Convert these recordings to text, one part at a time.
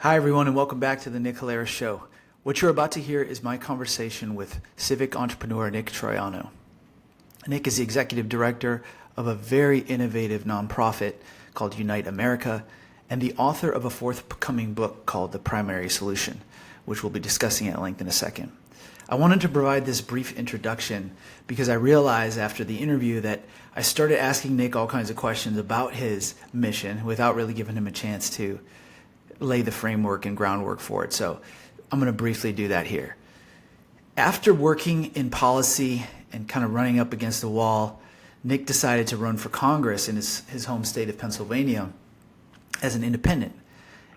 Hi, everyone, and welcome back to the Nick Halaris Show. What you're about to hear is my conversation with civic entrepreneur Nick Troiano. Nick is the executive director of a very innovative nonprofit called Unite America and the author of a forthcoming book called The Primary Solution, which we'll be discussing at length in a second. I wanted to provide this brief introduction because I realized after the interview that I started asking Nick all kinds of questions about his mission without really giving him a chance to lay the framework and groundwork for it. So I'm going to briefly do that here. After working in policy and kind of running up against the wall, Nick decided to run for Congress in his home state of Pennsylvania as an independent.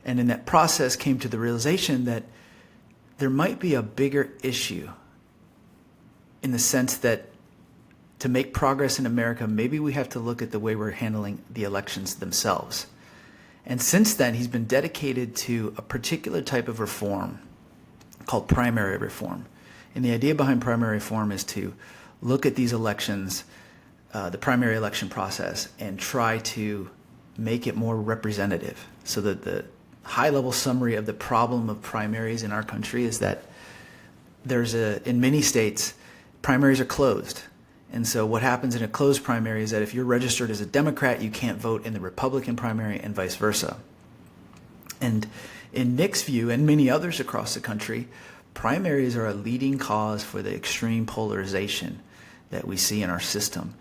And in that process came to the realization that there might be a bigger issue in the sense that to make progress in America, maybe we have to look at the way we're handling the elections themselves. And since then, he's been dedicated to a particular type of reform called primary reform. And the idea behind primary reform is to look at these elections, the primary election process, and try to make it more representative. So that the high-level summary of the problem of primaries in our country is that in many states, primaries are closed. And so what happens in a closed primary is that if you're registered as a Democrat, you can't vote in the Republican primary and vice versa. And in Nick's view, and many others across the country, primaries are a leading cause for the extreme polarization that we see in our system.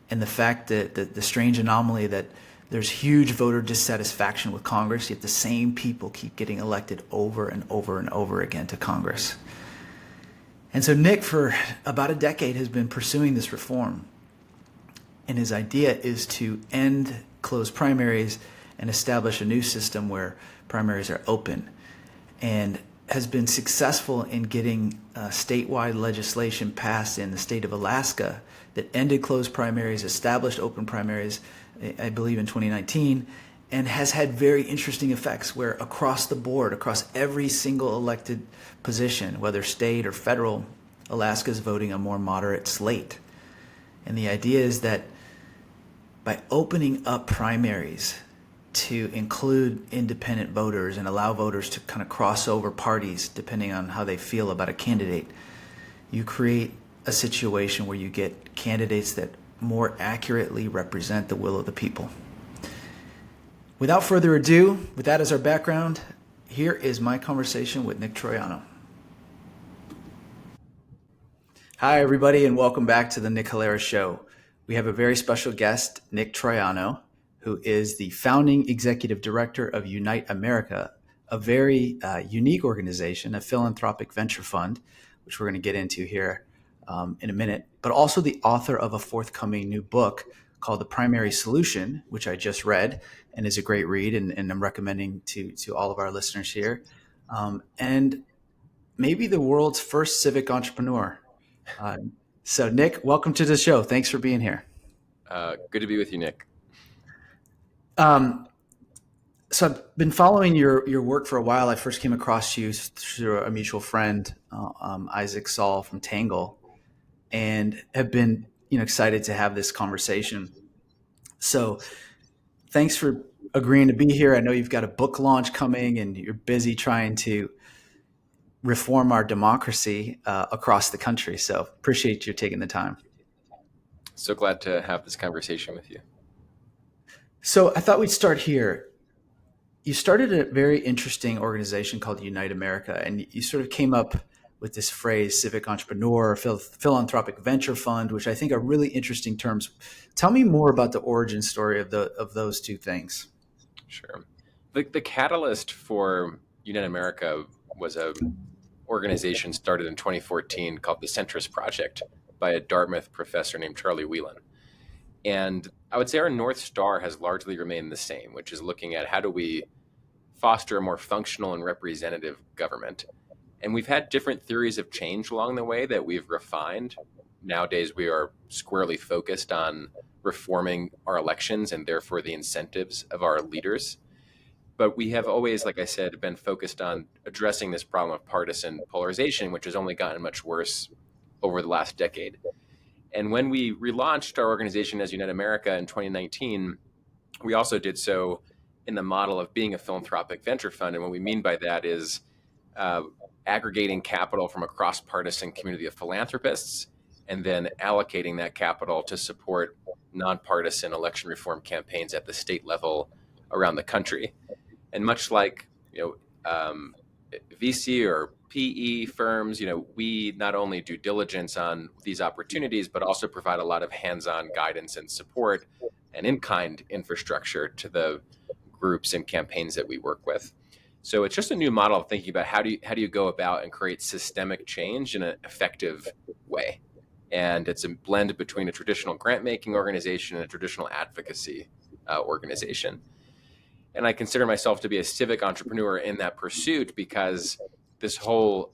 And the fact that the strange anomaly that there's huge voter dissatisfaction with Congress, yet the same people keep getting elected over and over and over again to Congress. And so Nick, for about a decade, has been pursuing this reform. And his idea is to end closed primaries and establish a new system where primaries are open, and has been successful in getting statewide legislation passed in the state of Alaska that ended closed primaries, established open primaries, I believe in 2019, and has had very interesting effects where across the board, across every single elected position, whether state or federal, Alaska is voting a more moderate slate. And the idea is that by opening up primaries to include independent voters and allow voters to kind of cross over parties depending on how they feel about a candidate, you create a situation where you get candidates that more accurately represent the will of the people. Without further ado, with that as our background, here is my conversation with Nick Troiano. Hi, everybody, and welcome back to the Nick Halaris Show. We have a very special guest, Nick Troiano, who is the founding executive director of Unite America, a very unique organization, a philanthropic venture fund, which we're going to get into here in a minute, but also the author of a forthcoming new book called The Primary Solution, which I just read and is a great read, and I'm recommending to all of our listeners here. And maybe the world's first civic entrepreneur. So Nick, welcome to the show. Thanks for being here. Good to be with you, Nick. So I've been following your work for a while. I first came across you through a mutual friend, Isaac Saul from Tangle, and have been excited to have this conversation. So thanks for agreeing to be here. I know you've got a book launch coming and you're busy trying to reform our democracy across the country. So appreciate you taking the time. So glad to have this conversation with you. So I thought we'd start here. You started a very interesting organization called Unite America, and you sort of came up with this phrase, civic entrepreneur, philanthropic venture fund, which I think are really interesting terms. Tell me more about the origin story of those two things. Sure. The catalyst for Unite America was a organization started in 2014 called the Centrist Project by a Dartmouth professor named Charlie Whelan. And I would say our North Star has largely remained the same, which is looking at how do we foster a more functional and representative government. And we've had different theories of change along the way that we've refined. Nowadays, we are squarely focused on reforming our elections and therefore the incentives of our leaders. But we have always, like I said, been focused on addressing this problem of partisan polarization, which has only gotten much worse over the last decade. And when we relaunched our organization as Unite America in 2019, we also did so in the model of being a philanthropic venture fund. And what we mean by that is uh, aggregating capital from a cross-partisan community of philanthropists and then allocating that capital to support nonpartisan election reform campaigns at the state level around the country. And much like, VC or PE firms, we not only do diligence on these opportunities, but also provide a lot of hands-on guidance and support and in-kind infrastructure to the groups and campaigns that we work with. So it's just a new model of thinking about how do you go about and create systemic change in an effective way. And it's a blend between a traditional grant-making organization and a traditional advocacy organization. And I consider myself to be a civic entrepreneur in that pursuit because this whole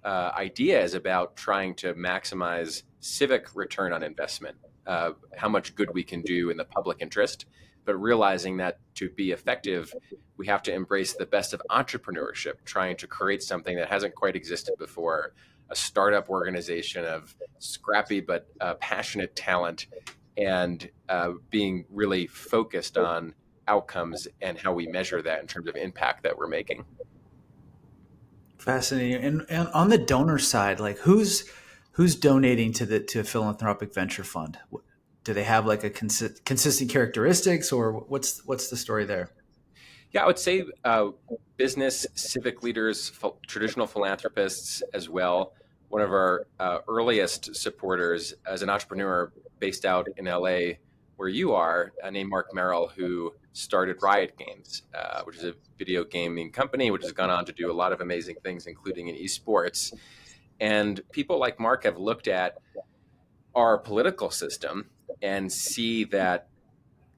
idea is about trying to maximize civic return on investment, how much good we can do in the public interest, but realizing that to be effective, we have to embrace the best of entrepreneurship, trying to create something that hasn't quite existed before, a startup organization of scrappy but passionate talent, and being really focused on outcomes and how we measure that in terms of impact that we're making. Fascinating. And on the donor side, like who's donating to a philanthropic venture fund? Do they have like a consistent characteristics, or what's the story there? Yeah, I would say business, civic leaders, traditional philanthropists as well. One of our earliest supporters as an entrepreneur based out in LA, where you are, named Mark Merrill, who started Riot Games, which is a video gaming company, which has gone on to do a lot of amazing things, including in esports. And people like Mark have looked at our political system and see that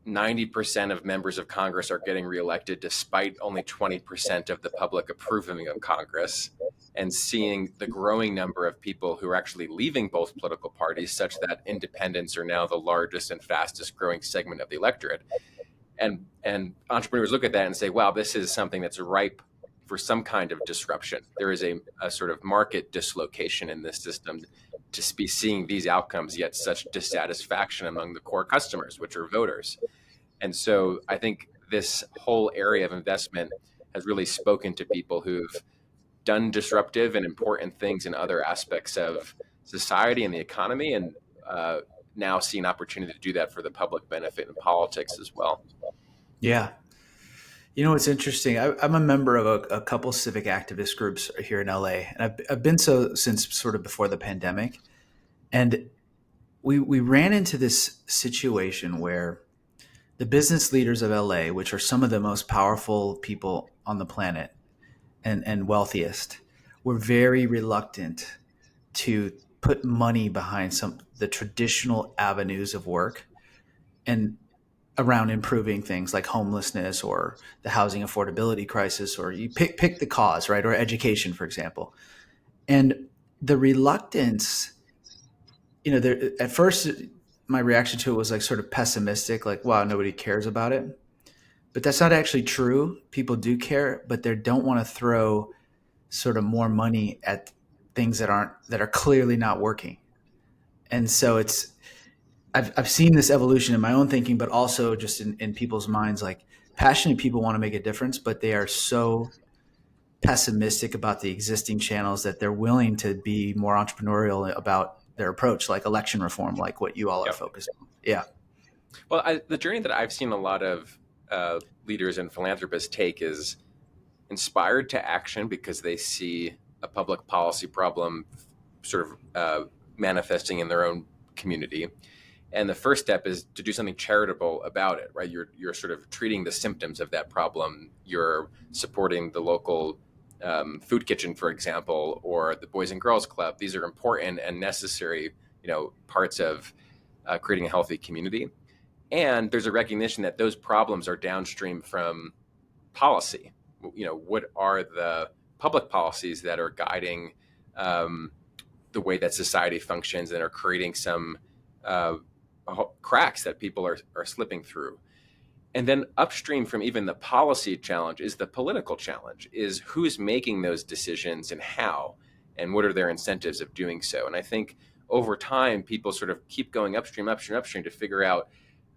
90% of members of Congress are getting reelected despite only 20% of the public approving of Congress, and seeing the growing number of people who are actually leaving both political parties, such that independents are now the largest and fastest growing segment of the electorate. And entrepreneurs look at that and say, wow, this is something that's ripe for some kind of disruption. There is a sort of market dislocation in this system to be seeing these outcomes, yet such dissatisfaction among the core customers, which are voters. And so I think this whole area of investment has really spoken to people who've done disruptive and important things in other aspects of society and the economy, and now see an opportunity to do that for the public benefit in politics as well. Yeah. You know, what's interesting. I'm a member of a couple civic activist groups here in LA, and I've been so since sort of before the pandemic. And we ran into this situation where the business leaders of LA, which are some of the most powerful people on the planet and wealthiest, were very reluctant to put money behind the traditional avenues of work and around improving things like homelessness or the housing affordability crisis, or you pick the cause, right? Or education, for example. And the reluctance, at first my reaction to it was like sort of pessimistic, like, wow, nobody cares about it. But that's not actually true. People do care, but they don't want to throw sort of more money at things that are clearly not working. And so I've seen this evolution in my own thinking, but also just in people's minds. Like, passionate people want to make a difference, but they are so pessimistic about the existing channels that they're willing to be more entrepreneurial about their approach, like election reform, like what you all are Yep. focused on. Yeah. Well, the journey that I've seen a lot of leaders and philanthropists take is inspired to action because they see a public policy problem sort of manifesting in their own community. And the first step is to do something charitable about it, right? You're sort of treating the symptoms of that problem. You're supporting the local food kitchen, for example, or the Boys and Girls Club. These are important and necessary, parts of creating a healthy community. And there's a recognition that those problems are downstream from policy. What are the public policies that are guiding the way that society functions and are creating some cracks that people are slipping through? And then upstream from even the policy challenge is the political challenge, is who's making those decisions and how, and what are their incentives of doing so. And I think over time, people sort of keep going upstream to figure out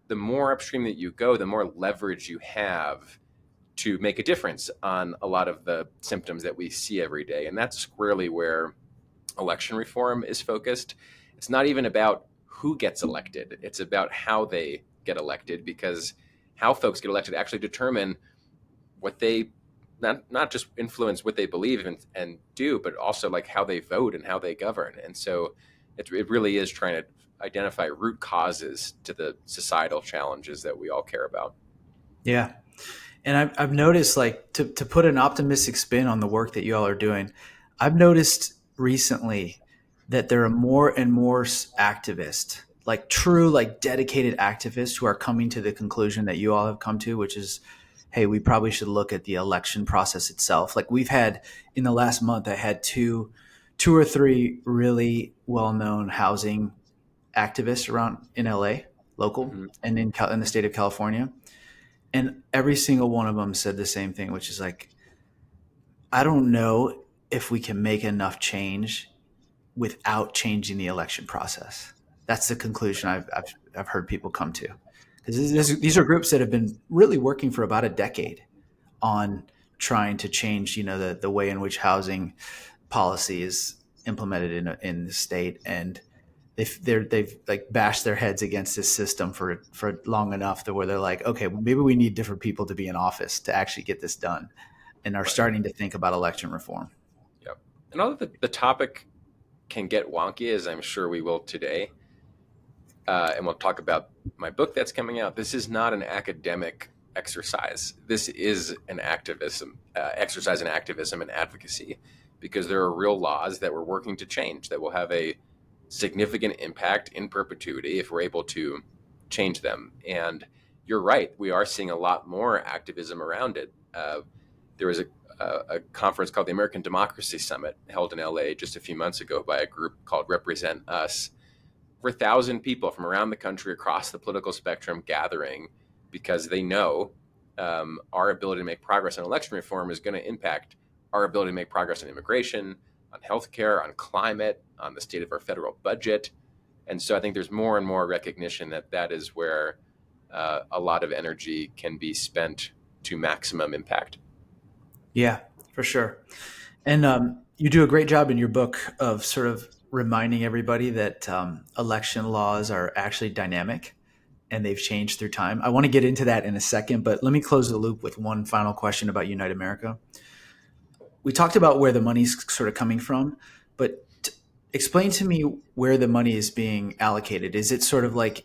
the more upstream that you go, the more leverage you have to make a difference on a lot of the symptoms that we see every day. And that's squarely where election reform is focused. It's not even about who gets elected, it's about how they get elected, because how folks get elected actually determine what they not just influence what they believe and do, but also like how they vote and how they govern. And so it really is trying to identify root causes to the societal challenges that we all care about. Yeah. And I've noticed, like, to put an optimistic spin on the work that you all are doing, I've noticed recently that there are more and more activists, like true, like dedicated activists, who are coming to the conclusion that you all have come to, which is, hey, we probably should look at the election process itself. Like, we've had in the last month, I had two or three really well-known housing activists around in LA, local, Mm-hmm. and in the state of California. And every single one of them said the same thing, which is like, I don't know if we can make enough change without changing the election process. That's the conclusion I've heard people come to. Because these are groups that have been really working for about a decade on trying to change, the way in which housing policy is implemented in the state. And they've like bashed their heads against this system for long enough to where they're like, okay, well, maybe we need different people to be in office to actually get this done, and are Right. starting to think about election reform. Yep. And although the topic can get wonky, as I'm sure we will today, and we'll talk about my book that's coming out, this is not an academic exercise. This is an exercise in activism and advocacy, because there are real laws that we're working to change that will have a significant impact in perpetuity if we're able to change them. And you're right, we are seeing a lot more activism around it. There was a conference called the American Democracy Summit held in LA just a few months ago by a group called Represent Us. Over 1,000 people from around the country across the political spectrum gathering, because they know our ability to make progress on election reform is going to impact our ability to make progress on immigration, on healthcare, on climate, on the state of our federal budget. And so I think there's more and more recognition that that is where a lot of energy can be spent to maximum impact. Yeah, for sure. And you do a great job in your book of sort of reminding everybody that election laws are actually dynamic and they've changed through time. I want to get into that in a second, but let me close the loop with one final question about Unite America. We talked about where the money's sort of coming from, but explain to me where the money is being allocated. Is it sort of like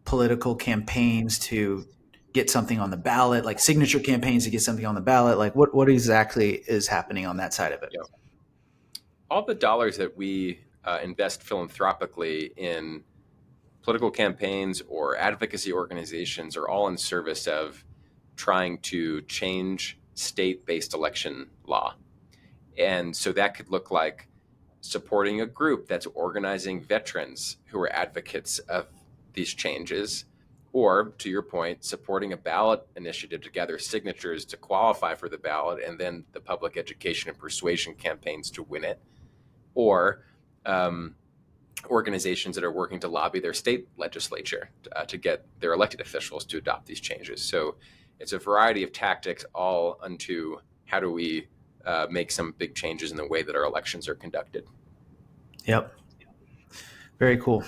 political campaigns to get something on the ballot, like signature campaigns to get something on the ballot? Like, what exactly is happening on that side of it? Yeah. All the dollars that we invest philanthropically in political campaigns or advocacy organizations are all in service of trying to change state-based election law. And so that could look like supporting a group that's organizing veterans who are advocates of these changes, or to your point, supporting a ballot initiative to gather signatures to qualify for the ballot, and then the public education and persuasion campaigns to win it, or organizations that are working to lobby their state legislature to get their elected officials to adopt these changes. So it's a variety of tactics, all unto how do we make some big changes in the way that our elections are conducted. Yep. Very cool.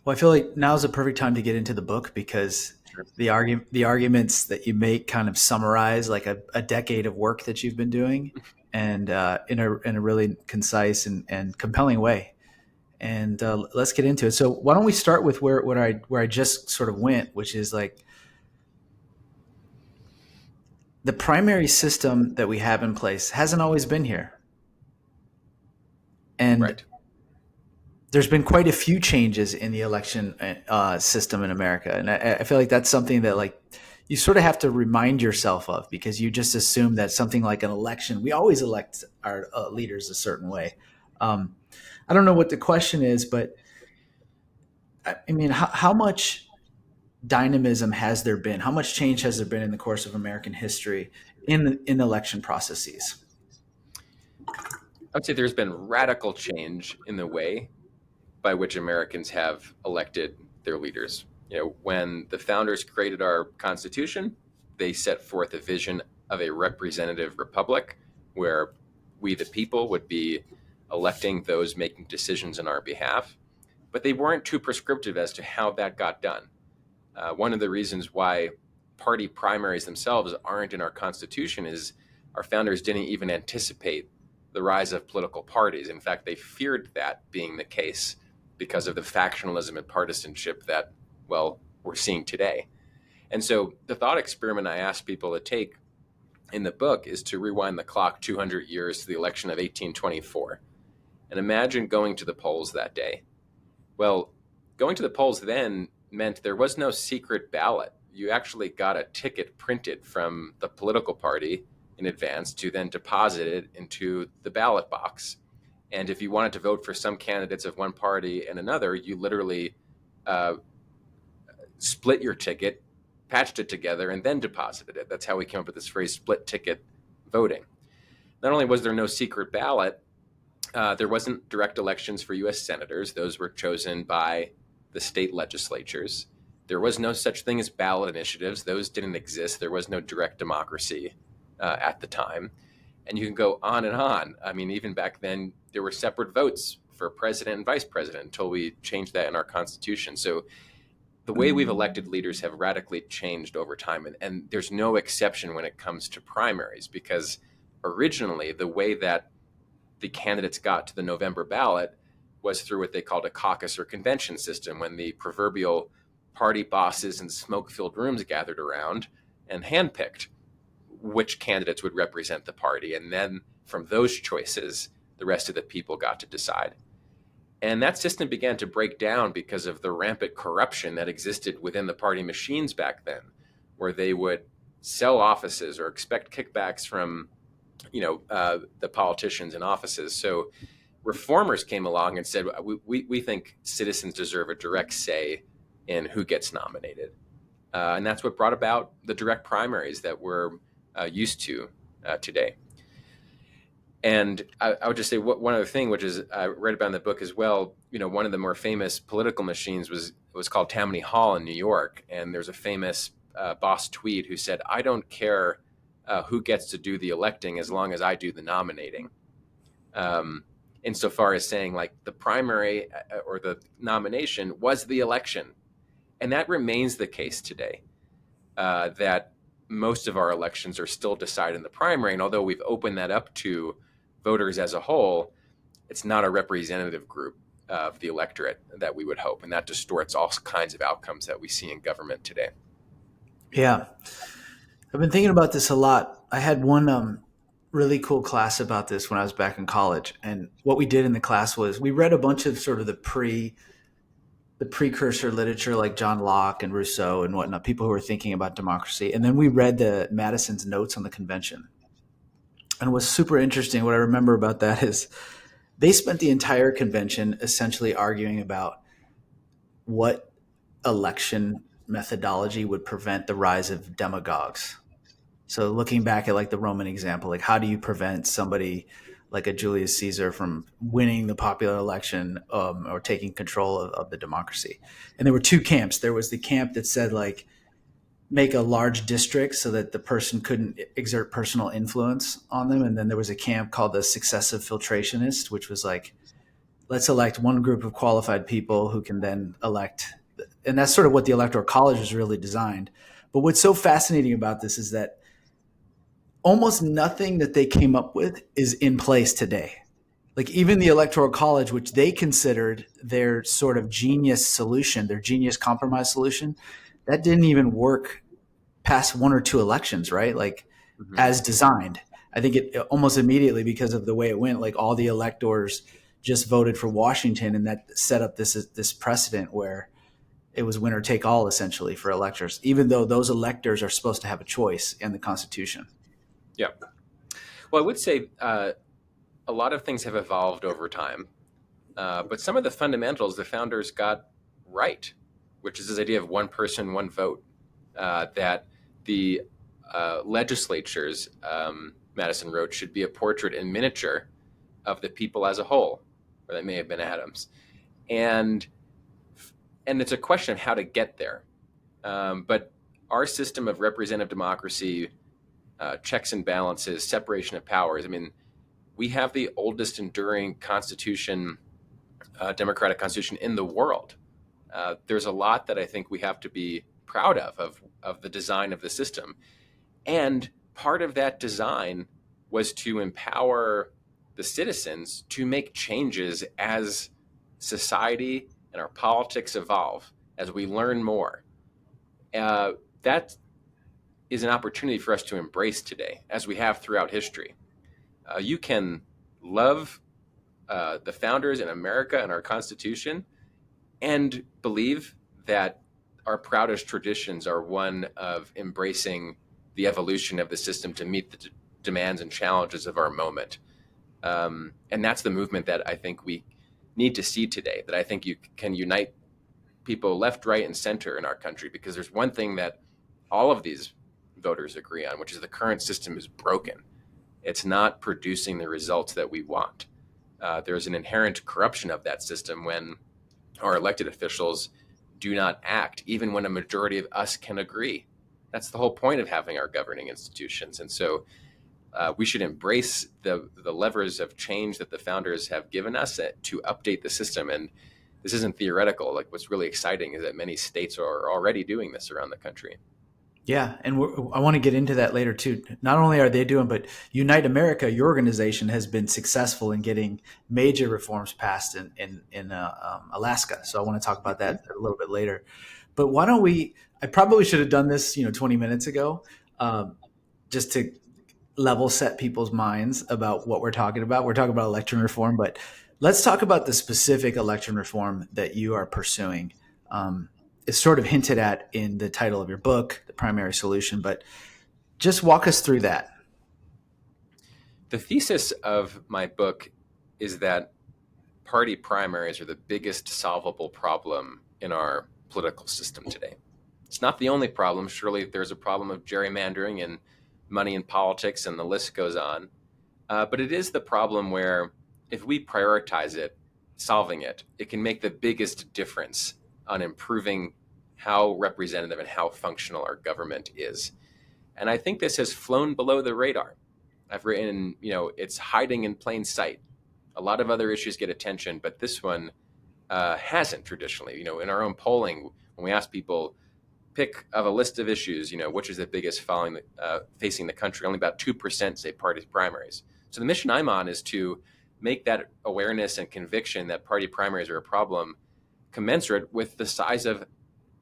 Well, I feel like now's the perfect time to get into the book, because Sure. the arguments that you make kind of summarize like a decade of work that you've been doing, and in a really concise and compelling way. And let's get into it. So why don't we start with where I just sort of went, which is like the primary system that we have in place hasn't always been here. And Right. there's been quite a few changes in the election system in America. And I feel like that's something that, like, you sort of have to remind yourself of, because you just assume that something like an election, we always elect our leaders a certain way. I don't know what the question is, but I mean, how much dynamism has there been? How much change has there been in the course of American history in election processes? I would say there's been radical change in the way by which Americans have elected their leaders. When the founders created our Constitution, they set forth a vision of a representative republic where we, the people, would be electing those making decisions on our behalf. But they weren't too prescriptive as to how that got done. One of the reasons why party primaries themselves aren't in our Constitution is our founders didn't even anticipate the rise of political parties. In fact, they feared that being the case because of the factionalism and partisanship that, well, we're seeing today. And so the thought experiment I asked people to take in the book is to rewind the clock 200 years to the election of 1824. And imagine going to the polls that day. Well, going to the polls then meant there was no secret ballot. You actually got a ticket printed from the political party in advance to then deposit it into the ballot box. And if you wanted to vote for some candidates of one party and another, you literally split your ticket, patched it together, and then deposited it. That's how we came up with this phrase, split ticket voting. Not only was there no secret ballot, there wasn't direct elections for U.S. senators. Those were chosen by the state legislatures. There was no such thing as ballot initiatives. Those didn't exist. There was no direct democracy at the time. And you can go on and on. I mean, even back then, there were separate votes for president and vice president until we changed that in our Constitution. So the way we've elected leaders have radically changed over time. And there's no exception when it comes to primaries, because originally the way that the candidates got to the November ballot was through what they called a caucus or convention system, when the proverbial party bosses in smoke-filled rooms gathered around and handpicked which candidates would represent the party. And then from those choices, the rest of the people got to decide. And that system began to break down because of the rampant corruption that existed within the party machines back then, where they would sell offices or expect kickbacks from the politicians in offices. So reformers came along and said, we think citizens deserve a direct say in who gets nominated. And that's what brought about the direct primaries that we're used to today. And I would just say one other thing, which is I read about in the book as well. One of the more famous political machines was called Tammany Hall in New York. And there's a famous boss Tweed who said, "I don't care who gets to do the electing as long as I do the nominating." Insofar as saying, like, the primary or the nomination was the election. And that remains the case today, that most of our elections are still decided in the primary. And although we've opened that up to voters as a whole, it's not a representative group of the electorate that we would hope. And that distorts all kinds of outcomes that we see in government today. Yeah. I've been thinking about this a lot. I had one really cool class about this when I was back in college. And what we did in the class was we read a bunch of sort of the precursor literature, like John Locke and Rousseau and whatnot, people who were thinking about democracy. And then we read Madison's notes on the convention. And what's super interesting, what I remember about that is they spent the entire convention essentially arguing about what election methodology would prevent the rise of demagogues. So looking back at like the Roman example, like how do you prevent somebody like a Julius Caesar from winning the popular election or taking control of the democracy? And there were two camps. There was the camp that said, like, make a large district so that the person couldn't exert personal influence on them. And then there was a camp called the successive filtrationist, which was like, let's elect one group of qualified people who can then elect. And that's sort of what the Electoral College was really designed. But what's so fascinating about this is that almost nothing that they came up with is in place today. Like even the Electoral College, which they considered their sort of genius solution, their genius compromise solution, that didn't even work past one or two elections, right? Like as designed. I think it almost immediately, because of the way it went, like all the electors just voted for Washington, and that set up this precedent where it was winner take all essentially for electors, even though those electors are supposed to have a choice in the Constitution. Yeah. Well, I would say a lot of things have evolved over time, but some of the fundamentals the founders got right, which is this idea of one person, one vote, that the legislatures, Madison wrote, should be a portrait in miniature of the people as a whole, or that may have been Adams. And it's a question of how to get there. But our system of representative democracy, checks and balances, separation of powers. I mean, we have the oldest enduring constitution, democratic constitution in the world. There's a lot that I think we have to be proud of the design of the system. And part of that design was to empower the citizens to make changes as society and our politics evolve, as we learn more. That is an opportunity for us to embrace today, as we have throughout history. You can love the founders in America and our Constitution and believe that our proudest traditions are one of embracing the evolution of the system to meet the demands and challenges of our moment. And that's the movement that I think we need to see today, that I think you can unite people left, right, and center in our country, because there's one thing that all of these voters agree on, which is the current system is broken. It's not producing the results that we want. There's an inherent corruption of that system when our elected officials do not act, even when a majority of us can agree. That's the whole point of having our governing institutions. And so we should embrace the levers of change that the founders have given us to update the system. And this isn't theoretical. Like, what's really exciting is that many states are already doing this around the country. Yeah, and I want to get into that later too. Not only are they doing, but Unite America, your organization, has been successful in getting major reforms passed in Alaska. So I want to talk about that a little bit later. But why don't we? I probably should have done this, 20 minutes ago, just to level set people's minds about what we're talking about. We're talking about election reform, but let's talk about the specific election reform that you are pursuing. It's sort of hinted at in the title of your book, The Primary Solution, but just walk us through that. The thesis of my book is that party primaries are the biggest solvable problem in our political system today. It's not the only problem. Surely there's a problem of gerrymandering and money in politics, and the list goes on. But it is the problem where if we prioritize it, solving it, it can make the biggest difference on improving how representative and how functional our government is. And I think this has flown below the radar. I've written, it's hiding in plain sight. A lot of other issues get attention, but this one hasn't traditionally. In our own polling, when we ask people, pick of a list of issues, which is the biggest facing the country, only about 2% say party primaries. So the mission I'm on is to make that awareness and conviction that party primaries are a problem commensurate with the size of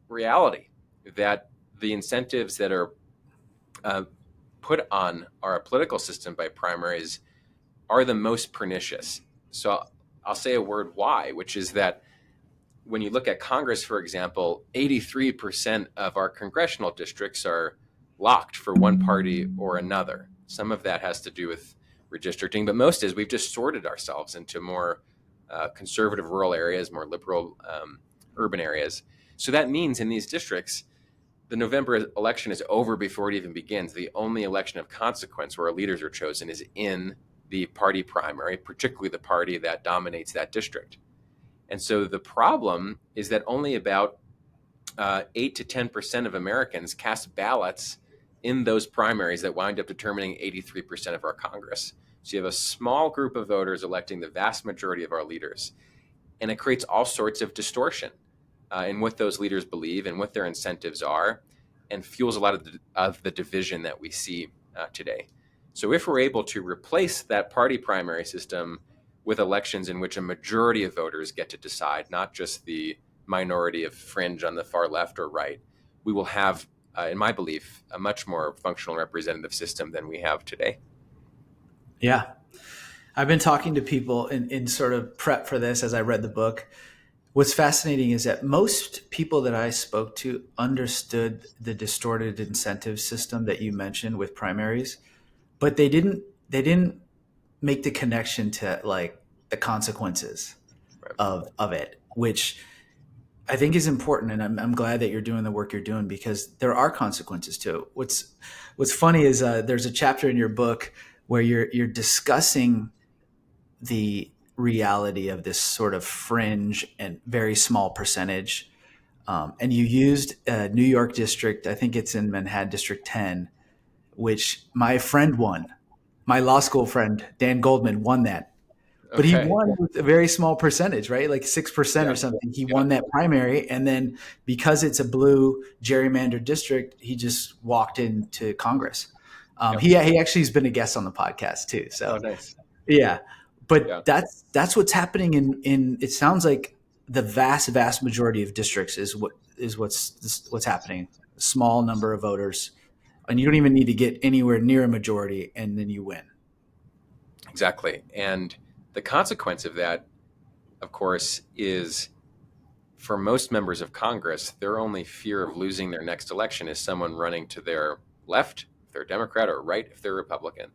reality, that the incentives that are put on our political system by primaries are the most pernicious. So I'll say a word why, which is that when you look at Congress, for example, 83% of our congressional districts are locked for one party or another. Some of that has to do with redistricting, but most is we've just sorted ourselves into more conservative rural areas, more liberal urban areas. So that means in these districts, the November election is over before it even begins. The only election of consequence where our leaders are chosen is in the party primary, particularly the party that dominates that district. And so the problem is that only about 8 to 10% of Americans cast ballots in those primaries that wind up determining 83% of our Congress. So you have a small group of voters electing the vast majority of our leaders. And it creates all sorts of distortion in what those leaders believe and what their incentives are, and fuels a lot of the division that we see today. So if we're able to replace that party primary system with elections in which a majority of voters get to decide, not just the minority of fringe on the far left or right, we will have, in my belief, a much more functional representative system than we have today. Yeah. I've been talking to people in sort of prep for this as I read the book. What's fascinating is that most people that I spoke to understood the distorted incentive system that you mentioned with primaries, but they didn't make the connection to like the consequences of it, which I think is important. And I'm glad that you're doing the work you're doing, because there are consequences to it. What's funny is there's a chapter in your book where you're discussing the reality of this sort of fringe and very small percentage And you used New York district. I think it's in Manhattan District 10, which my friend won. My law school friend, Dan Goldman, won that. But he Okay. won with a very small percentage, right? Like 6% or Yeah. something. He Yeah. won that primary. And then because it's a blue gerrymandered district, he just walked into Congress. Yep. He actually has been a guest on the podcast too. Oh, So nice. yeah, Yeah. but that's what's happening in it sounds like the vast majority of districts is what's happening. A small number of voters, and you don't even need to get anywhere near a majority, and then you win. Exactly. And the consequence of that, of course, is for most members of Congress, their only fear of losing their next election is someone running to their left, if they're Democrat, or right, if they're Republican.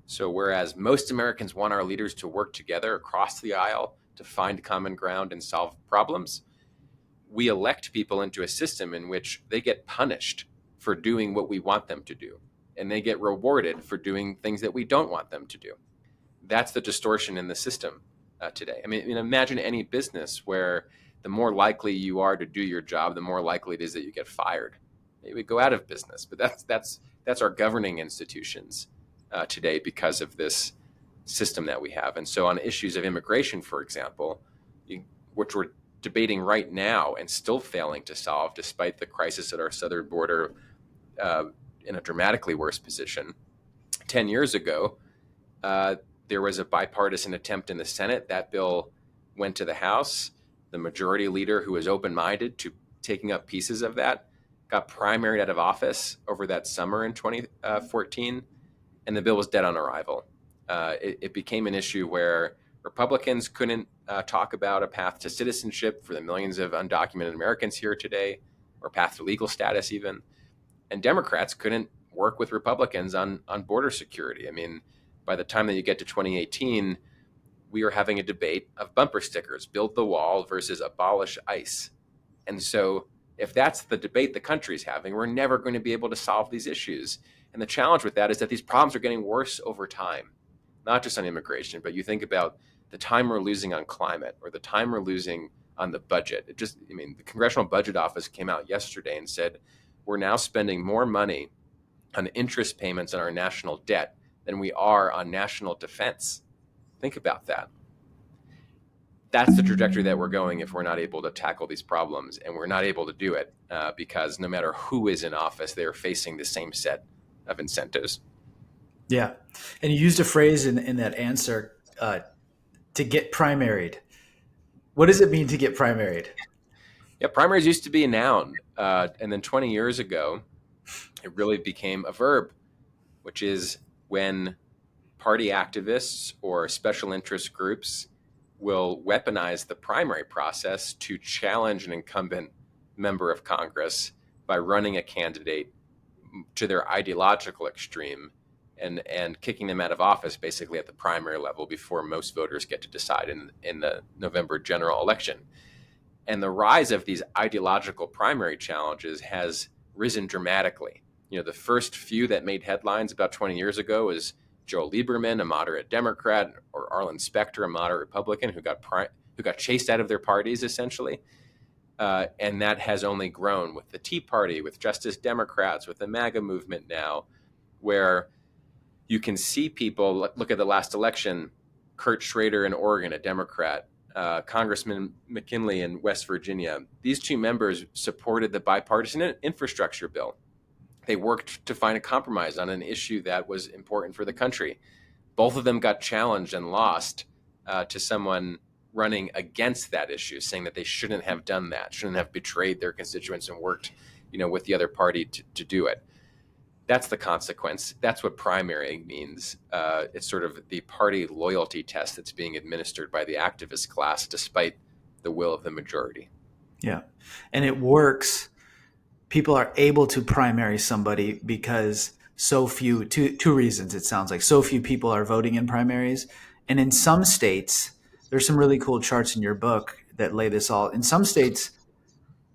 So, whereas most Americans want our leaders to work together across the aisle to find common ground and solve problems, we elect people into a system in which they get punished for doing what we want them to do, and they get rewarded for doing things that we don't want them to do. That's the distortion in the system today. I mean, imagine any business where the more likely you are to do your job, the more likely it is that you get fired. Maybe go out of business. But that's our governing institutions today because of this system that we have. And so, on issues of immigration, for example, which we're debating right now and still failing to solve, despite the crisis at our southern border in a dramatically worse position. 10 years ago, there was a bipartisan attempt in the Senate. That bill went to the House. The majority leader, who was open-minded to taking up pieces of that, got primaried out of office over that summer in 2014, and the bill was dead on arrival. It became an issue where Republicans couldn't talk about a path to citizenship for the millions of undocumented Americans here today, or path to legal status even. And Democrats couldn't work with Republicans on border security. I mean, by the time that you get to 2018, we were having a debate of bumper stickers, build the wall versus abolish ICE. And so if that's the debate the country's having, we're never going to be able to solve these issues. And the challenge with that is that these problems are getting worse over time, not just on immigration, but you think about the time we're losing on climate or the time we're losing on the budget. The Congressional Budget Office came out yesterday and said, we're now spending more money on interest payments on our national debt than we are on national defense. Think about that. That's the trajectory that we're going if we're not able to tackle these problems, and we're not able to do it because no matter who is in office, they are facing the same set of incentives. Yeah, and you used a phrase in that answer, to get primaried. What does it mean to get primaried? Yeah, primaries used to be a noun, and then 20 years ago, it really became a verb, which is when party activists or special interest groups will weaponize the primary process to challenge an incumbent member of Congress by running a candidate to their ideological extreme and kicking them out of office basically at the primary level before most voters get to decide in the November general election. And the rise of these ideological primary challenges has risen dramatically. The first few that made headlines about 20 years ago was Joe Lieberman, a moderate Democrat, or Arlen Specter, a moderate Republican, who got chased out of their parties, essentially. And that has only grown with the Tea Party, with Justice Democrats, with the MAGA movement now, where you can see people, look at the last election, Kurt Schrader in Oregon, a Democrat, Congressman McKinley in West Virginia. These two members supported the bipartisan infrastructure bill. They worked to find a compromise on an issue that was important for the country. Both of them got challenged and lost to someone running against that issue, saying that they shouldn't have done that, shouldn't have betrayed their constituents and worked, with the other party to do it. That's the consequence. That's what primary means. It's sort of the party loyalty test that's being administered by the activist class, despite the will of the majority. Yeah, and it works. People are able to primary somebody because so few, two reasons it sounds like. So few people are voting in primaries. And in some states, there's some really cool charts in your book that lay this all. In some states,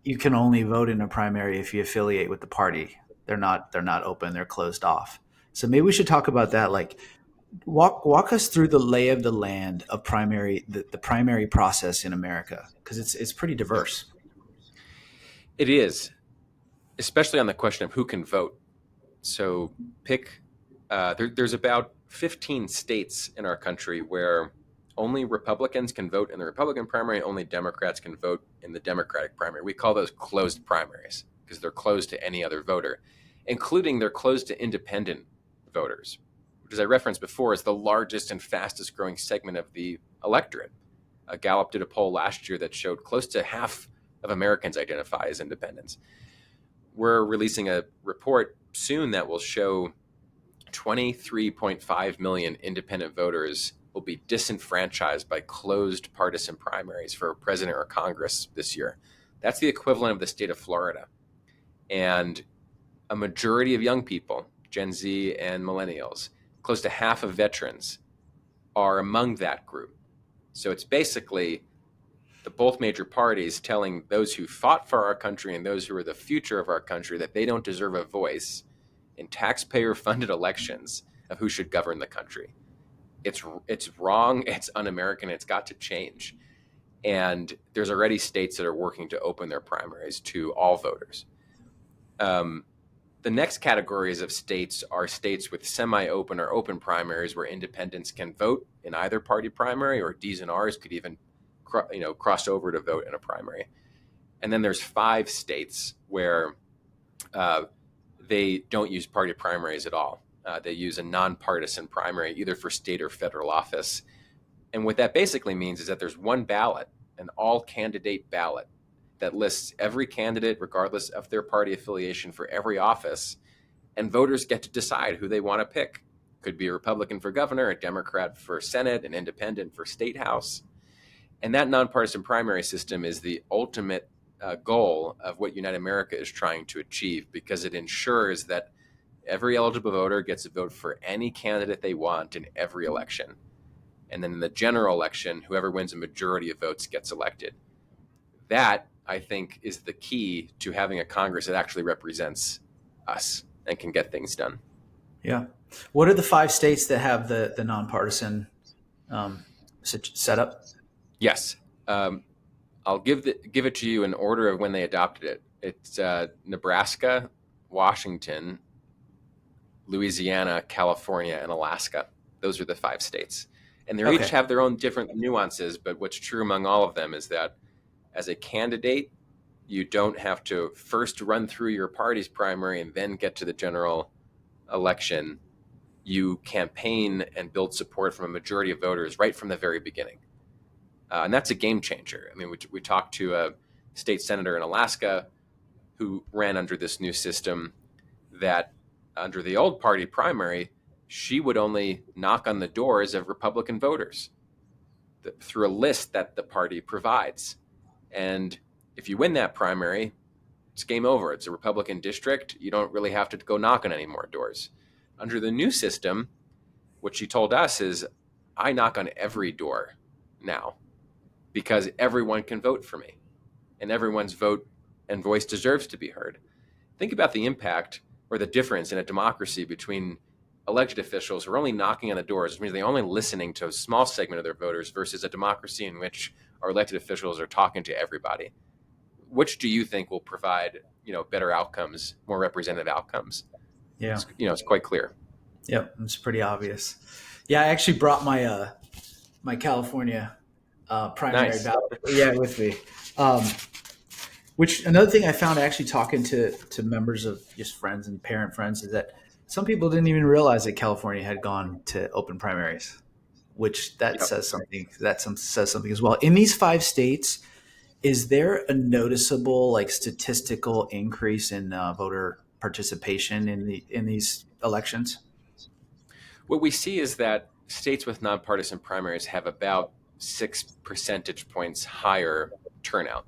you can only vote in a primary if you affiliate with the party. They're not open, they're closed off. So maybe we should talk about that. Like walk us through the lay of the land of the primary process in America, because it's pretty diverse. It is, especially on the question of who can vote. So there's about 15 states in our country where only Republicans can vote in the Republican primary, only Democrats can vote in the Democratic primary. We call those closed primaries because they're closed to any other voter, including they're closed to independent voters, which, as I referenced before, is the largest and fastest growing segment of the electorate. Gallup did a poll last year that showed close to half of Americans identify as independents. We're releasing a report soon that will show 23.5 million independent voters will be disenfranchised by closed partisan primaries for president or Congress this year. That's the equivalent of the state of Florida. And a majority of young people, Gen Z and millennials, close to half of veterans, are among that group. So it's basically the both major parties telling those who fought for our country and those who are the future of our country that they don't deserve a voice in taxpayer-funded elections of who should govern the country. It's wrong, it's un-American, it's got to change. And there's already states that are working to open their primaries to all voters. The next categories of states are states with semi-open or open primaries where independents can vote in either party primary, or Ds and Rs could even cross over to vote in a primary. And then there's 5 states where they don't use party primaries at all. They use a nonpartisan primary, either for state or federal office. And what that basically means is that there's one ballot, an all-candidate ballot, that lists every candidate, regardless of their party affiliation, for every office, and voters get to decide who they want to pick. Could be a Republican for governor, a Democrat for Senate, an independent for state house. And that nonpartisan primary system is the ultimate goal of what Unite America is trying to achieve, because it ensures that every eligible voter gets a vote for any candidate they want in every election. And then in the general election, whoever wins a majority of votes gets elected. That, I think, is the key to having a Congress that actually represents us and can get things done. Yeah. What are the 5 states that have the nonpartisan setup? Yes. I'll give it to you in order of when they adopted it. It's Nebraska, Washington, Louisiana, California, and Alaska. Those are the 5 states. And they each have their own different nuances, but what's true among all of them is that as a candidate, you don't have to first run through your party's primary and then get to the general election. You campaign and build support from a majority of voters right from the very beginning. And that's a game changer. I mean, we talked to a state senator in Alaska who ran under this new system that under the old party primary, she would only knock on the doors of Republican voters through a list that the party provides. And if you win that primary, it's game over. It's a Republican district. You don't really have to go knock on any more doors. Under the new system, what she told us is, I knock on every door now because everyone can vote for me, and everyone's vote and voice deserves to be heard. Think about the impact or the difference in a democracy between elected officials who are only knocking on the doors, which means they're only listening to a small segment of their voters, versus a democracy in which our elected officials are talking to everybody. Which do you think will provide, better outcomes, more representative outcomes? Yeah. It's quite clear. Yep, it's pretty obvious. Yeah, I actually brought my my California primary ballot with me. Which another thing I found actually talking to members of just friends and parent friends is that some people didn't even realize that California had gone to open primaries, which says something. That says something as well. In these 5 states, is there a noticeable statistical increase in voter participation in these elections? What we see is that states with nonpartisan primaries have about 6 percentage points higher turnout.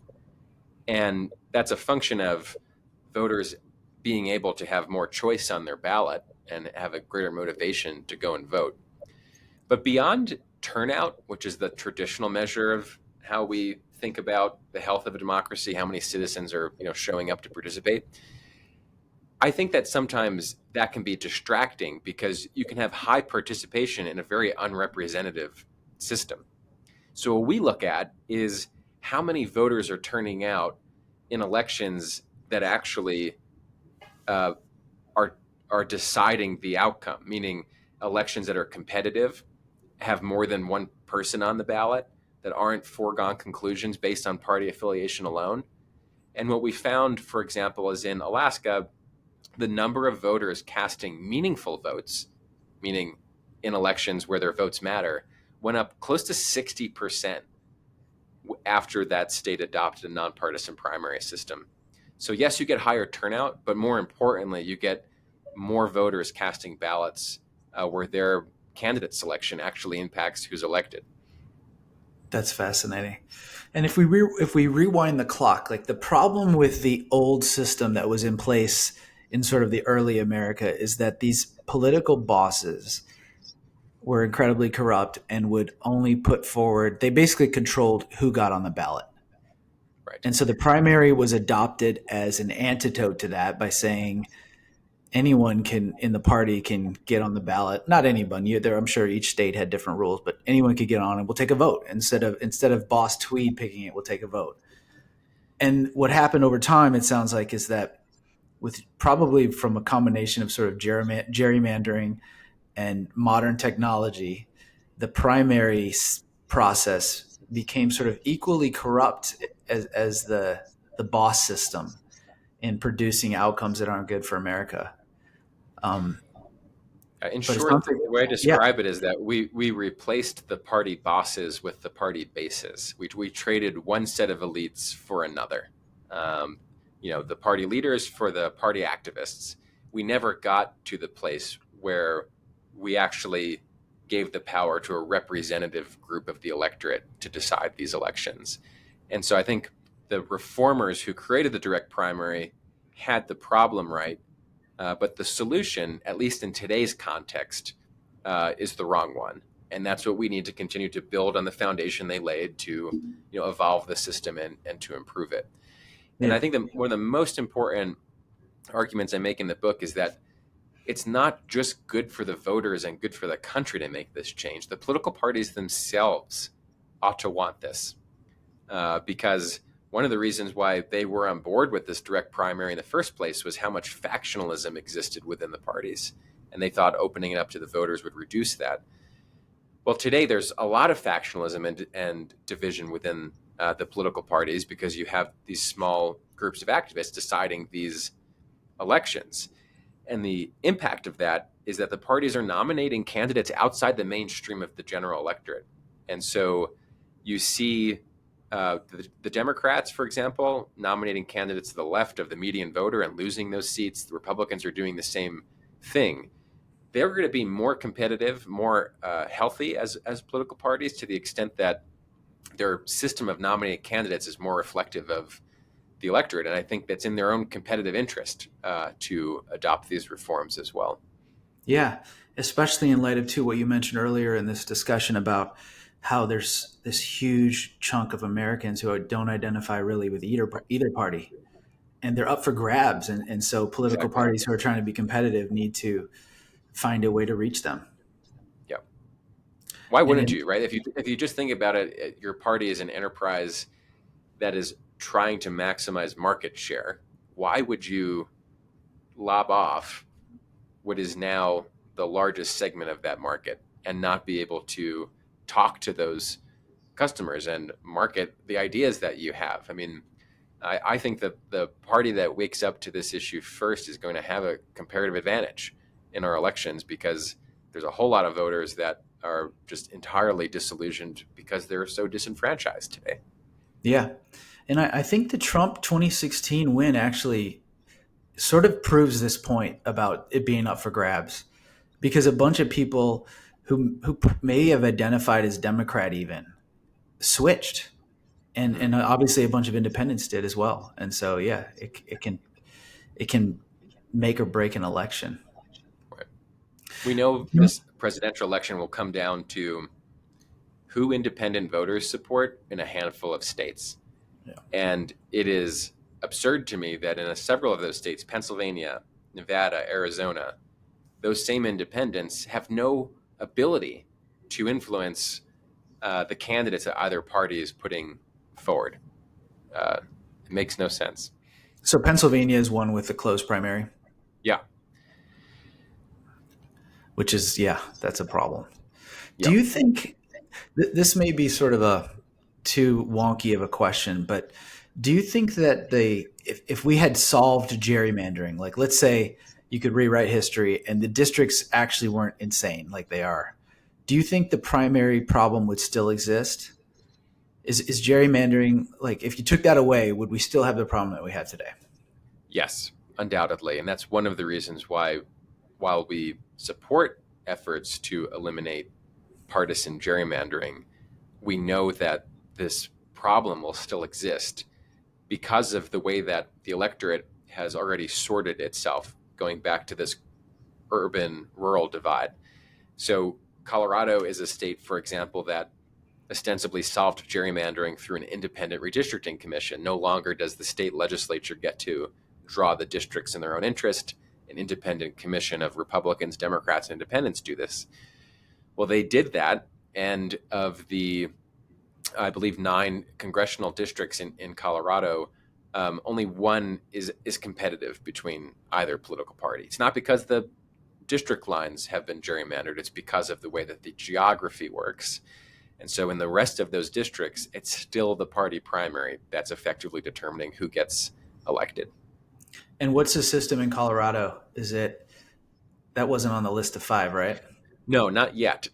And that's a function of voters being able to have more choice on their ballot and have a greater motivation to go and vote. But beyond turnout, which is the traditional measure of how we think about the health of a democracy, how many citizens are showing up to participate, I think that sometimes that can be distracting because you can have high participation in a very unrepresentative system. So what we look at is how many voters are turning out in elections that actually uh, are are deciding the outcome, meaning elections that are competitive, have more than one person on the ballot, that aren't foregone conclusions based on party affiliation alone. And what we found, for example, is in Alaska, the number of voters casting meaningful votes, meaning in elections where their votes matter, went up close to 60% after that state adopted a nonpartisan primary system. So yes, you get higher turnout, but more importantly, you get more voters casting ballots where their candidate selection actually impacts who's elected. That's fascinating. And if we rewind the clock, like the problem with the old system that was in place in sort of the early America is that these political bosses were incredibly corrupt and would only put forward, they basically controlled who got on the ballot. Right. And so the primary was adopted as an antidote to that by saying anyone can in the party can get on the ballot. Not anyone. I'm sure each state had different rules, but anyone could get on and we'll take a vote instead of Boss Tweed picking it. We'll take a vote. And what happened over time, it sounds like, is that with probably from a combination of sort of gerrymandering and modern technology, the primary process became sort of equally corrupt as the boss system in producing outcomes that aren't good for America. In But it short, sounds the like, way I yeah, describe it is that we replaced the party bosses with the party bases. We traded one set of elites for another. Um, the party leaders for the party activists. We never got to the place where we actually gave the power to a representative group of the electorate to decide these elections. And so I think the reformers who created the direct primary had the problem right, but the solution, at least in today's context, is the wrong one. And that's what we need to continue to build on the foundation they laid to evolve the system and to improve it. And I yeah, think that one of the most important arguments I make in the book is that it's not just good for the voters and good for the country to make this change. The political parties themselves ought to want this, because one of the reasons why they were on board with this direct primary in the first place was how much factionalism existed within the parties. And they thought opening it up to the voters would reduce that. Well, today there's a lot of factionalism and division within the political parties because you have these small groups of activists deciding these elections. And the impact of that is that the parties are nominating candidates outside the mainstream of the general electorate. And so you see the Democrats, for example, nominating candidates to the left of the median voter and losing those seats. The Republicans are doing the same thing. They're going to be more competitive, more healthy as political parties to the extent that their system of nominating candidates is more reflective of the electorate. And I think that's in their own competitive interest to adopt these reforms as well. yeah. Especially in light of too what you mentioned earlier in this discussion about how there's this huge chunk of Americans who don't identify really with either party, and they're up for grabs, and so political Exactly. parties who are trying to be competitive need to find a way to reach them. Yeah. Why And wouldn't in, you, right? If you just think about it, your party is an enterprise that is trying to maximize market share. Why would you lob off what is now the largest segment of that market and not be able to talk to those customers and market the ideas that you have? I mean, I think that the party that wakes up to this issue first is going to have a comparative advantage in our elections because there's a whole lot of voters that are just entirely disillusioned because they're so disenfranchised today. yeah, and I think the Trump 2016 win actually sort of proves this point about it being up for grabs, because a bunch of people who may have identified as Democrat even switched, and Mm-hmm. obviously a bunch of independents did as well. And so yeah, it can make or break an election. Right. We know this presidential election will come down to who independent voters support in a handful of states. Yeah. And it is absurd to me that in several of those states, Pennsylvania, Nevada, Arizona, those same independents have no ability to influence the candidates that either party is putting forward. Uh, It makes no sense. So Pennsylvania is one with a closed primary, Yeah. which is, yeah, that's a problem. Do Yeah. you think this may be sort of a too wonky of a question, but do you think that if we had solved gerrymandering, like let's say you could rewrite history and the districts actually weren't insane like they are, do you think the primary problem would still exist? Is gerrymandering, like if you took that away, would we still have the problem that we have today? Yes, undoubtedly. And that's one of the reasons why, while we support efforts to eliminate partisan gerrymandering, we know that this problem will still exist because of the way that the electorate has already sorted itself, going back to this urban rural divide. So, Colorado is a state, for example, that ostensibly solved gerrymandering through an independent redistricting commission. No longer does the state legislature get to draw the districts in their own interest. An independent commission of Republicans, Democrats, and independents do this. Well, they did that, and of the, I believe, 9 congressional districts in Colorado, only one is competitive between either political party. It's not because the district lines have been gerrymandered, it's because of the way that the geography works. And so in the rest of those districts, it's still the party primary that's effectively determining who gets elected. And what's the system in Colorado? Is it that wasn't on the list of 5, right? No, not yet.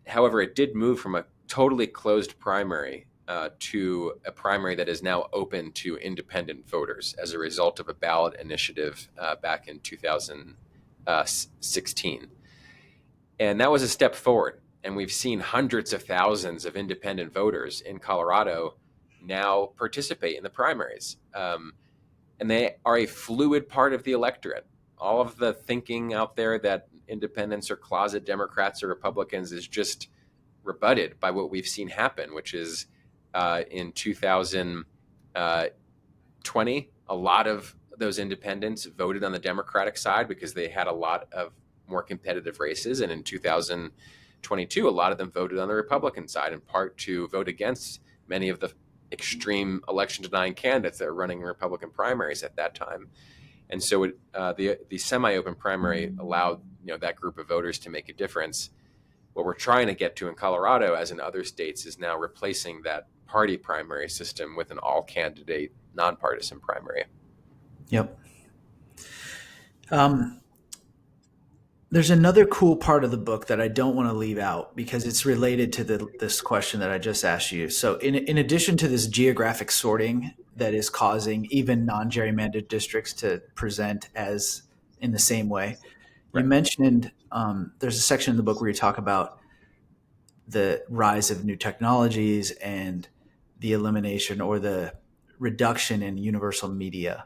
However, it did move from a totally closed primary to a primary that is now open to independent voters as a result of a ballot initiative back in 2016. And that was a step forward. And we've seen hundreds of thousands of independent voters in Colorado now participate in the primaries. And they are a fluid part of the electorate. All of the thinking out there that independents are closet Democrats or Republicans is just rebutted by what we've seen happen, which is in 2020, a lot of those independents voted on the Democratic side because they had a lot of more competitive races. And in 2022, a lot of them voted on the Republican side, in part to vote against many of the extreme election denying candidates that were running Republican primaries at that time. And so the semi-open primary allowed that group of voters to make a difference. What we're trying to get to in Colorado, as in other states, is now replacing that party primary system with an all-candidate, nonpartisan primary. Yep. There's another cool part of the book that I don't want to leave out because it's related to this question that I just asked you. So in addition to this geographic sorting that is causing even non-gerrymandered districts to present as in the same way, Right. you mentioned there's a section in the book where you talk about the rise of new technologies and the elimination or the reduction in universal media.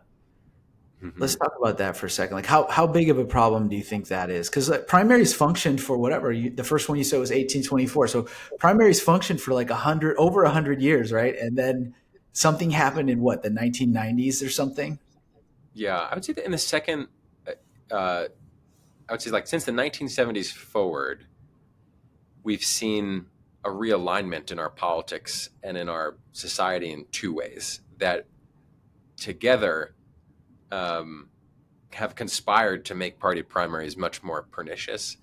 Let's talk about that for a second. Like how big of a problem do you think that is? Because primaries functioned for whatever. The first one you said was 1824. So primaries functioned for like over 100 years, right? And then something happened in what, the 1990s or something? Yeah, I would say that in the second, I would say like since the 1970s forward, we've seen a realignment in our politics and in our society in 2 ways that together have conspired to make party primaries much more pernicious.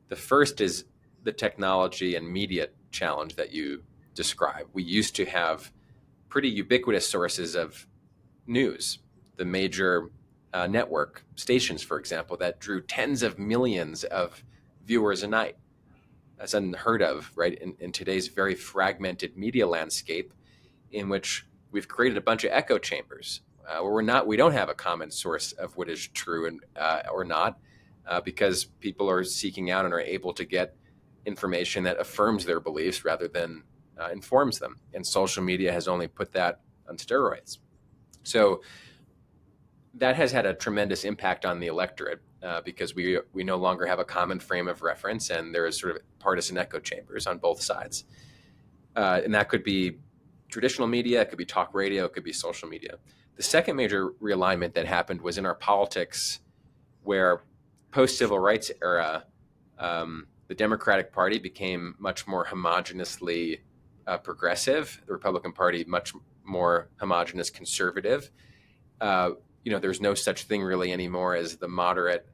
The first is the technology and media challenge that you describe. We used to have pretty ubiquitous sources of news, the major network stations, for example, that drew tens of millions of viewers a night. That's unheard of, right? In today's very fragmented media landscape, in which we've created a bunch of echo chambers where we don't have a common source of what is true and or not, because people are seeking out and are able to get information that affirms their beliefs rather than informs them. And social media has only put that on steroids. So that has had a tremendous impact on the electorate because we no longer have a common frame of reference, and there is sort of partisan echo chambers on both sides. And that could be traditional media, it could be talk radio, it could be social media. The second major realignment that happened was in our politics, where post-civil rights era, the Democratic Party became much more homogeneously progressive. The Republican Party much more homogenous conservative. There's no such thing really anymore as the moderate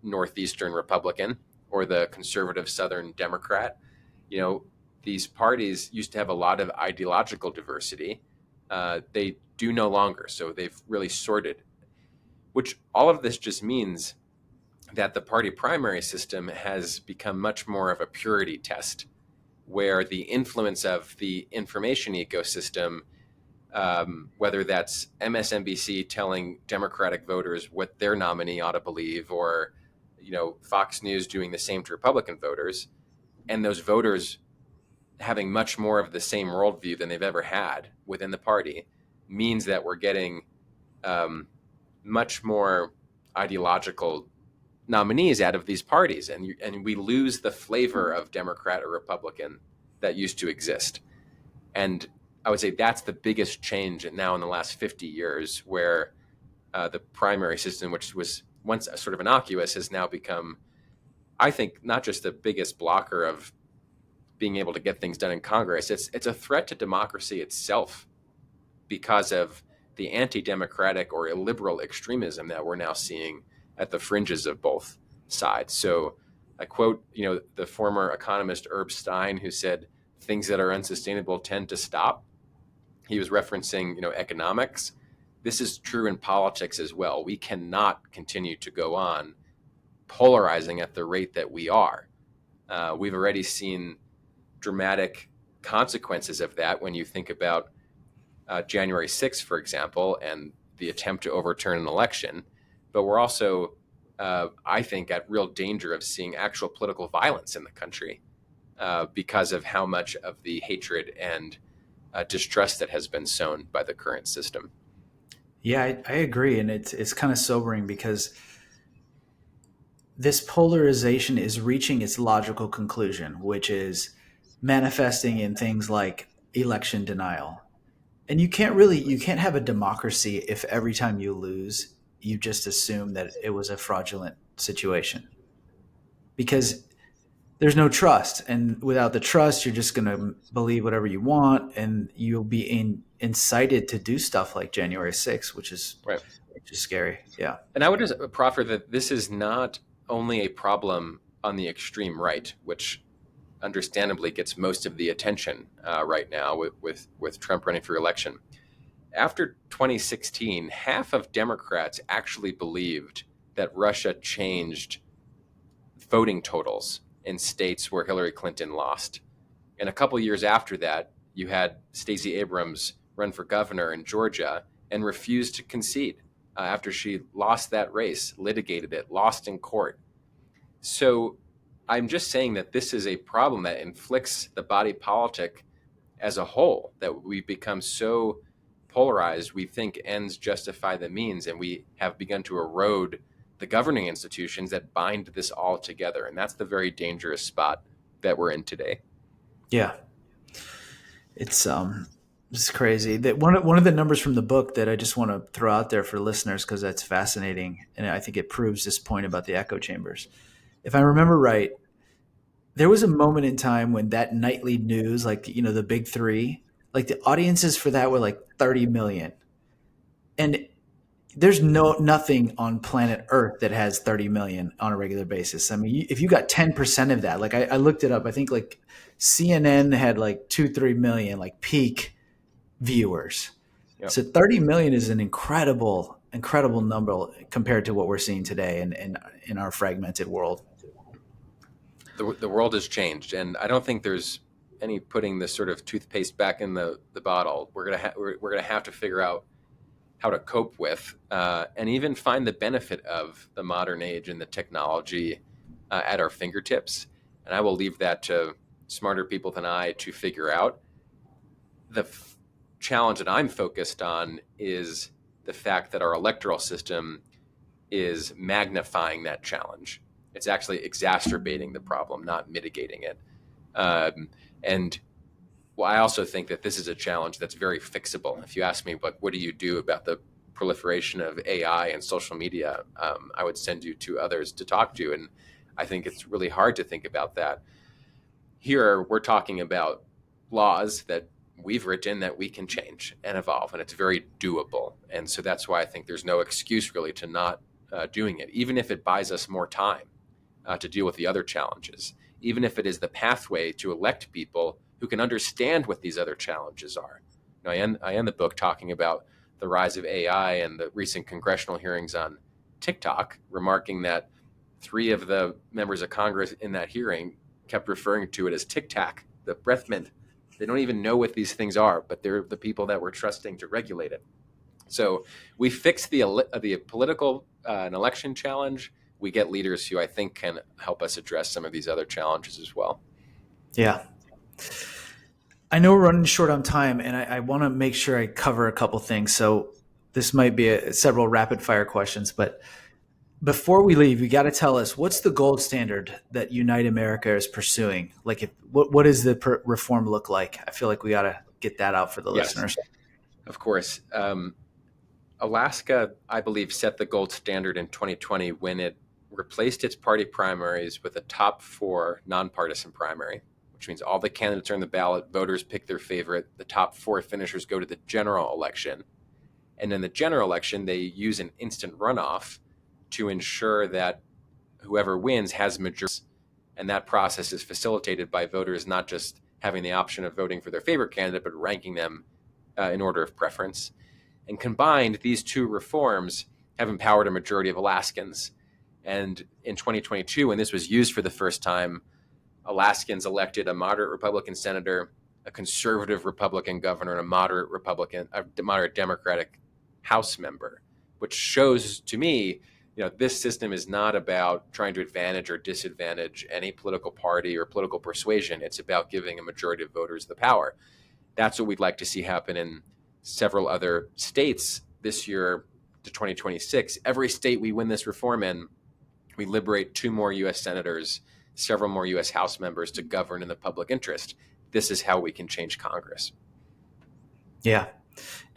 Northeastern Republican or the conservative Southern Democrat. These parties used to have a lot of ideological diversity. They do no longer. So they've really sorted, which all of this just means that the party primary system has become much more of a purity test, where the influence of the information ecosystem, whether that's MSNBC telling Democratic voters what their nominee ought to believe, or Fox News doing the same to Republican voters, and those voters having much more of the same worldview than they've ever had within the party, means that we're getting much more ideological nominees out of these parties, and we lose the flavor of Democrat or Republican that used to exist. And I would say that's the biggest change now in the last 50 years, where the primary system, which was once sort of innocuous, has now become, I think, not just the biggest blocker of being able to get things done in Congress, it's a threat to democracy itself, because of the anti-democratic or illiberal extremism that we're now seeing at the fringes of both sides. So I quote, the former economist Herb Stein, who said, "Things that are unsustainable tend to stop." He was referencing, economics. This is true in politics as well. We cannot continue to go on polarizing at the rate that we are. We've already seen dramatic consequences of that when you think about January 6th, for example, and the attempt to overturn an election. But we're also, I think, at real danger of seeing actual political violence in the country because of how much of the hatred and distrust that has been sown by the current system. Yeah, I agree. And it's kind of sobering, because this polarization is reaching its logical conclusion, which is manifesting in things like election denial. And you can't have a democracy if every time you lose, you just assume that it was a fraudulent situation, because there's no trust. And without the trust, you're just going to believe whatever you want, and you'll be incited to do stuff like January 6th, which is Right. scary. Yeah. And I would just proffer that this is not only a problem on the extreme right, which understandably gets most of the attention right now with Trump running for election. After 2016, half of Democrats actually believed that Russia changed voting totals in states where Hillary Clinton lost. And a couple years after that, you had Stacey Abrams run for governor in Georgia and refused to concede after she lost that race, litigated it, lost in court. So I'm just saying that this is a problem that inflicts the body politic as a whole, that we become so polarized, we think ends justify the means, and we have begun to erode the governing institutions that bind this all together. And that's the very dangerous spot that we're in today. Yeah. It's crazy. That one of the numbers from the book that I just want to throw out there for listeners, because that's fascinating, and I think it proves this point about the echo chambers. If I remember right, there was a moment in time when that nightly news, like the big three, like the audiences for that were like 30 million, and there's nothing on planet Earth that has 30 million on a regular basis. I mean, if you got 10% of that, like I looked it up, I think like CNN had like 2-3 million, like peak viewers. Yep. So 30 million is an incredible number compared to what we're seeing today in our fragmented world. The world has changed, and I don't think there's any putting this sort of toothpaste back in the bottle. We're gonna have to figure out how to cope with and even find the benefit of the modern age and the technology at our fingertips. And I will leave that to smarter people than I to figure out. The challenge that I'm focused on is the fact that our electoral system is magnifying that challenge. It's actually exacerbating the problem, not mitigating it. And I also think that this is a challenge that's very fixable. If you ask me, what do you do about the proliferation of AI and social media, I would send you to others to talk to. And I think it's really hard to think about that. Here, we're talking about laws that we've written that we can change and evolve, and it's very doable. And so that's why I think there's no excuse really to not doing it, even if it buys us more time to deal with the other challenges, even if it is the pathway to elect people who can understand what these other challenges are. I end the book talking about the rise of AI and the recent congressional hearings on TikTok, remarking that 3 of the members of Congress in that hearing kept referring to it as Tic Tac, the breath mint. They don't even know what these things are, but they're the people that we're trusting to regulate it. So we fix the political and election challenge. We get leaders who I think can help us address some of these other challenges as well. Yeah. I know we're running short on time, and I want to make sure I cover a couple things. So this might be several rapid fire questions, but before we leave, you got to tell us, what's the gold standard that Unite America is pursuing? Like, what does the reform look like? I feel like we got to get that out for the listeners. Of course. Alaska, I believe, set the gold standard in 2020 when it replaced its party primaries with a top 4 nonpartisan primary, which means all the candidates are on the ballot, voters pick their favorite, the top 4 finishers go to the general election. And in the general election, they use an instant runoff to ensure that whoever wins has majority. And that process is facilitated by voters not just having the option of voting for their favorite candidate, but ranking them in order of preference. And combined, these 2 reforms have empowered a majority of Alaskans. And in 2022, when this was used for the first time, Alaskans elected a moderate Republican senator, a conservative Republican governor, and a moderate Democratic House member, which shows to me, this system is not about trying to advantage or disadvantage any political party or political persuasion. It's about giving a majority of voters the power. That's what we'd like to see happen in several other states this year to 2026. Every state we win this reform in, we liberate 2 more U.S. senators, several more U.S. House members to govern in the public interest. This is how we can change Congress. Yeah.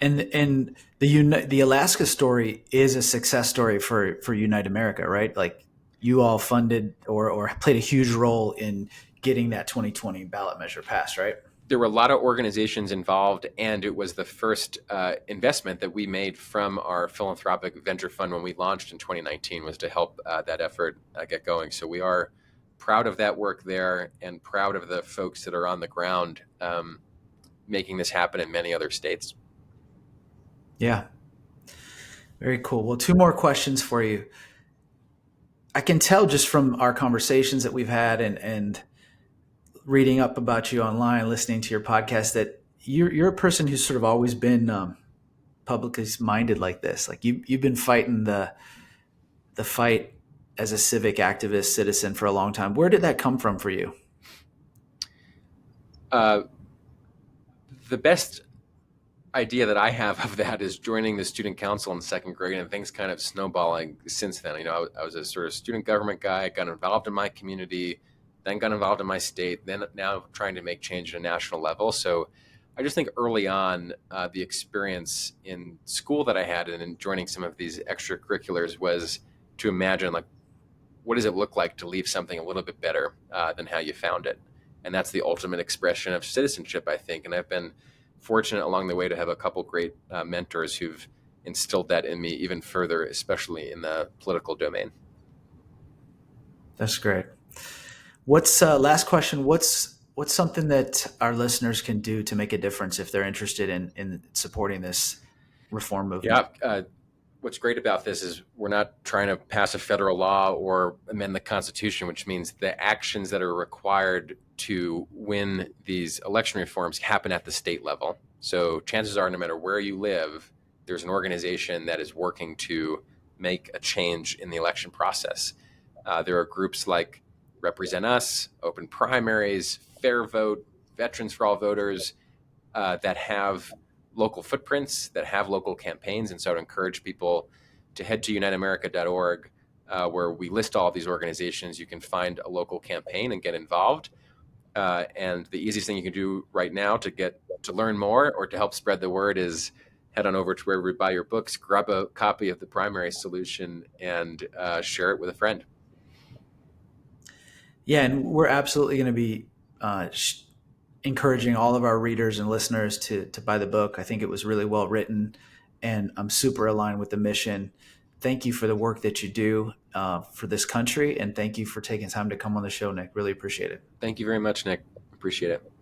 And the Alaska story is a success story for Unite America, right? Like, you all funded or played a huge role in getting that 2020 ballot measure passed, right? There were a lot of organizations involved, and it was the first investment that we made from our philanthropic venture fund when we launched in 2019 was to help that effort get going. So we are proud of that work there and proud of the folks that are on the ground making this happen in many other states. Yeah. Very cool. Well, 2 more questions for you. I can tell just from our conversations that we've had and reading up about you online, listening to your podcast, that you're a person who's sort of always been publicly minded like this. Like, you've been fighting the fight as a civic activist citizen for a long time. Where did that come from for you? The best idea that I have of that is joining the student council in 2nd grade, and things kind of snowballing since then. I was a sort of student government guy, got involved in my community, then got involved in my state, then now trying to make change at a national level. So I just think early on, the experience in school that I had and in joining some of these extracurriculars was to imagine, like, what does it look like to leave something a little bit better than how you found it? And that's the ultimate expression of citizenship, I think. And I've been fortunate along the way to have a couple great mentors who've instilled that in me even further, especially in the political domain. That's great. What's last question? What's something that our listeners can do to make a difference if they're interested in supporting this reform movement? Yeah. What's great about this is we're not trying to pass a federal law or amend the Constitution, which means the actions that are required to win these election reforms happen at the state level. So chances are, no matter where you live, there's an organization that is working to make a change in the election process. There are groups like Represent Us, Open Primaries, Fair Vote, Veterans for All Voters that have local footprints, that have local campaigns. And so I would encourage people to head to uniteamerica.org where we list all of these organizations. You can find a local campaign and get involved. And the easiest thing you can do right now to learn more or to help spread the word is head on over to wherever you buy your books, grab a copy of The Primary Solution, and share it with a friend. Yeah, and we're absolutely going to be encouraging all of our readers and listeners to buy the book. I think it was really well written, and I'm super aligned with the mission. Thank you for the work that you do for this country, and thank you for taking time to come on the show, Nick. Really appreciate it. Thank you very much, Nick. Appreciate it.